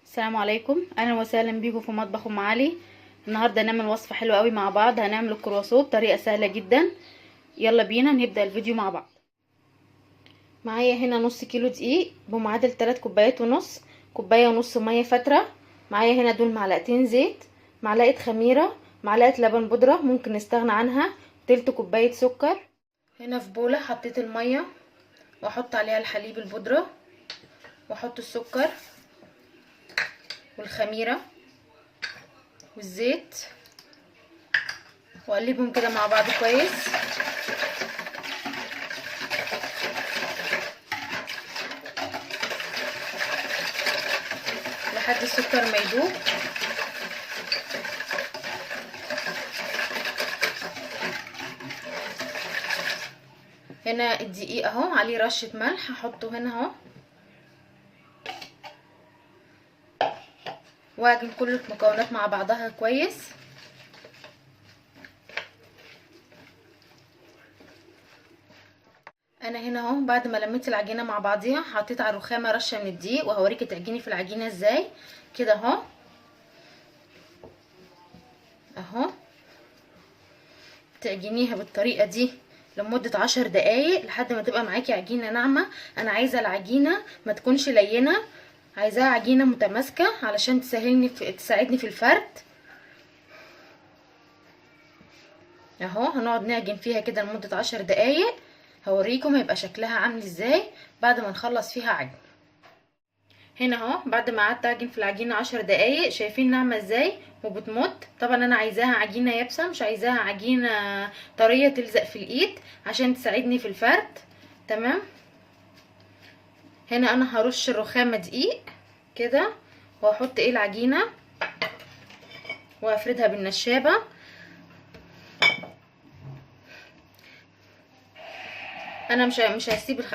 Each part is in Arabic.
السلام عليكم، اهلا وسهلا بيكم في مطبخ ام علي. النهارده هنعمل وصفه حلوه قوي مع بعض. هنعمل الكرواسون بطريقه سهله جدا. يلا بينا نبدا الفيديو مع بعض. معايا هنا نص كيلو دقيق بمعادل 3 كوبايات ونص، كوبايه ونص ميه فتره. معايا هنا دول معلقتين زيت، معلقه خميره، معلقه لبن بودره ممكن نستغنى عنها، تلت كوبايه سكر. هنا في بوله حطيت الميه واحط عليها الحليب البودره واحط السكر والخميره والزيت واقلبهم كده مع بعض كويس لحد السكر ما يدوب. هنا الدقيق اهو عليه رشة ملح، هحطه هنا اهو واعجن كل المكونات مع بعضها كويس. انا هنا اهو بعد ما لميت العجينه مع بعضيها حطيت على الرخامه رشه من الدقيق، وهوريكي تعجني في العجينه ازاي. كده اهو اهو تعجنيها بالطريقه دي لمده 10 دقايق لحد ما تبقى معاكي عجينه ناعمه. انا عايزه العجينه ما تكونش لينه، عايزاها عجينه متماسكه علشان تساعدني في الفرد. اهو هنقعد نعجن فيها كده لمده 10 دقايق، هوريكم هيبقى شكلها عامل ازاي بعد ما نخلص فيها عجن. هنا اهو بعد ما قعدت اعجن في العجينه 10 دقايق شايفين ناعمه ازاي وبتمط. طبعا انا عايزاها عجينه يابسه، مش عايزاها عجينه طريه تلزق في الايد عشان تساعدني في الفرد. تمام. هنا انا هرش الرخامه دقيق كده واحط العجينه وافردها بالنشابه. انا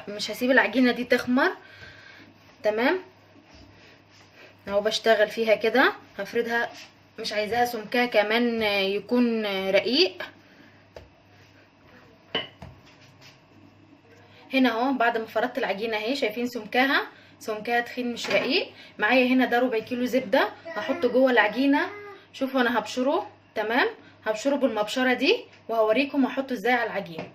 مش هسيب العجينه دي تخمر. تمام اهو بشتغل فيها كده هفردها، مش عايزاها سمكها كمان يكون رقيق. هنا اهو بعد ما فردت العجينه اهي شايفين سمكها تخين مش رقيق. معايا هنا ده ربع كيلو زبده هحطه جوه العجينه. شوفوا انا هبشره. تمام هبشره بالمبشره دي وهوريكم هحطه ازاي على العجينه.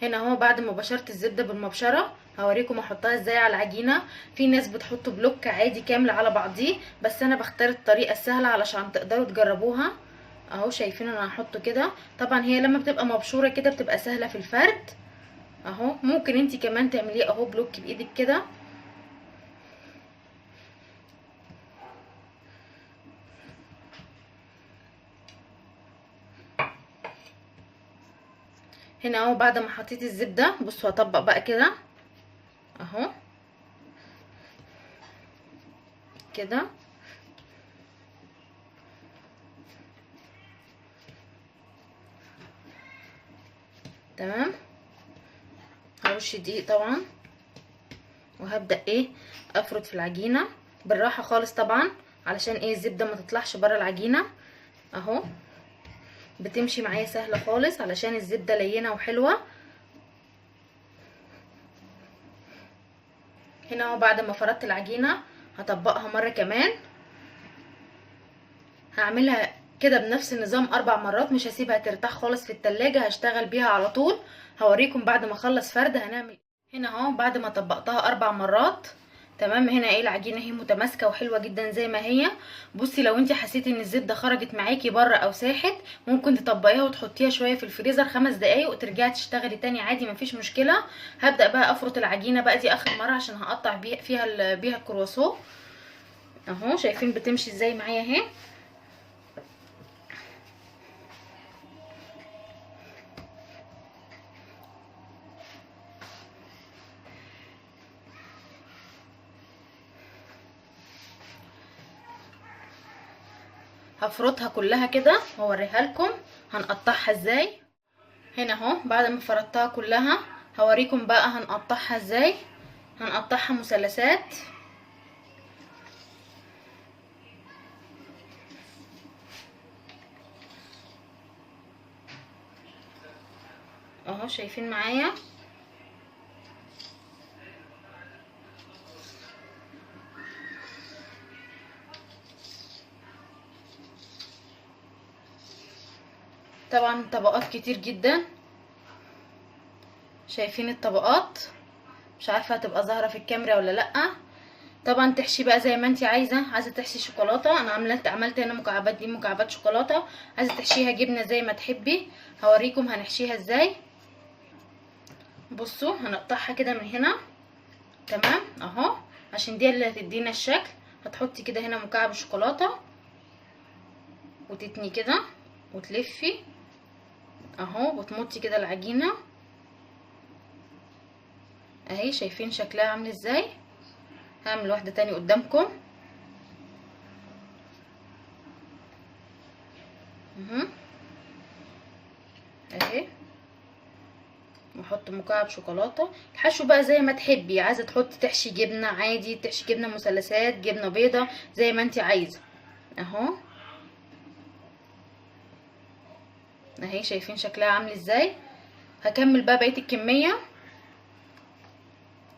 هنا اهو بعد ما بشرت الزبده بالمبشره هوريكم احطها ازاي على العجينه. في ناس بتحط بلوك عادي كامل على بعضيه، بس انا بختار الطريقه السهله علشان تقدروا تجربوها. اهو شايفين انا هحطه كده. طبعا هي لما بتبقى مبشوره كده بتبقى سهله في الفرد. اهو ممكن انتي كمان تعمليه اهو بلوك بايدك كده. هنا اهو بعد ما حطيت الزبده بصوا هطبق بقى كده اهو كده. تمام هرش دقيق طبعا وهبدا افرد في العجينه بالراحه خالص طبعا علشان الزبده ما تطلعش بره العجينه. اهو بتمشي معايا سهله خالص علشان الزبده لينه وحلوه. هنا اهو بعد ما فردت العجينه هطبقها مره كمان، هعملها كده بنفس النظام 4 مرات، مش هسيبها ترتاح خالص في التلاجة، هشتغل بيها على طول. هوريكم بعد ما اخلص فرد هنعمل. هنا اهو بعد ما طبقتها 4 مرات تمام. هنا العجينه اهي متماسكه وحلوه جدا زي ما هي. بصي لو انت حسيتي ان الزبده خرجت معاكي بره او ساحت ممكن تطبقيها وتحطيها شويه في الفريزر 5 دقايق وترجعي تشتغلي تاني عادي مفيش مشكله. هبدا بقى افرط العجينه بقى، دي اخر مره عشان هقطع بيها الكرواسون. اهو شايفين بتمشي ازاي معايا اهي. هفرطها كلها كده واوريها لكم هنقطعها ازاي. هنا اهو بعد ما فردتها كلها هوريكم بقى هنقطعها ازاي. هنقطعها مثلثات اهو شايفين معايا. طبعا طبقات كتير جدا، شايفين الطبقات؟ مش عارفه هتبقى ظاهره في الكاميرا ولا لا. طبعا تحشي بقى زي ما انت عايزه تحشي شوكولاته، انا عملت هنا مكعبات، دي مكعبات شوكولاته. عايزه تحشيها جبنه زي ما تحبي، هوريكم هنحشيها ازاي. بصوا هنقطعها كده من هنا، تمام اهو، عشان دي اللي هتدينا الشكل. هتحطي كده هنا مكعب الشوكولاته وتتني كده وتلفي اهو، وتمطي كده العجينه اهي. شايفين شكلها عامل ازاي؟ هعمل واحده تاني قدامكم اهي، واحط مكعب شوكولاته. الحشو بقى زي ما تحبي، عايزه تحطي تحشي جبنه عادي، تحشي جبنه مثلثات، جبنه بيضه، زي ما انت عايزه اهو اهي. شايفين شكلها عامل ازاي؟ هكمل بقى بقيه الكميه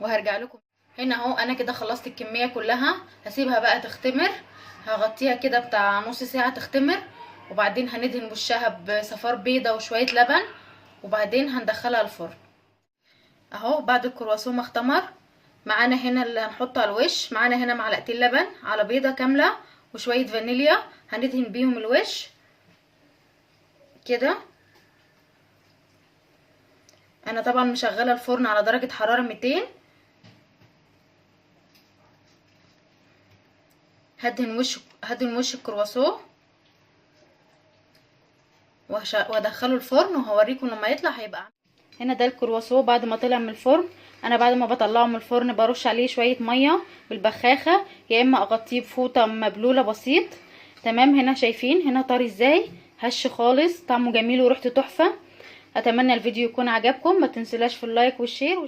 وهرجع لكم. هنا اهو انا كده خلصت الكميه كلها، هسيبها بقى تختمر. هغطيها كده بتاع نص ساعه تختمر، وبعدين هندهن وشها بصفار بيضه وشويه لبن، وبعدين هندخلها الفرن اهو. بعد الكرواسون ما اختمر معانا هنا اللي هنحطه على الوش، معانا هنا معلقتين لبن على بيضه كامله وشويه فانيليا، هندهن بيهم الوش كده. انا طبعا مشغله الفرن على درجه حراره 200. هدهن وش الكرواسون وادخله الفرن، وهوريكم لما يطلع هيبقى. هنا ده الكرواسون بعد ما طلع من الفرن. انا بعد ما بطلعه من الفرن برش عليه شويه ميه بالبخاخه، يا اما اغطيه بفوطه مبلوله بسيط، تمام. هنا شايفين هنا طري ازاي، هش خالص، طعمه جميل وريحته تحفه. اتمنى الفيديو يكون عجبكم، ما تنسولاش في اللايك والشير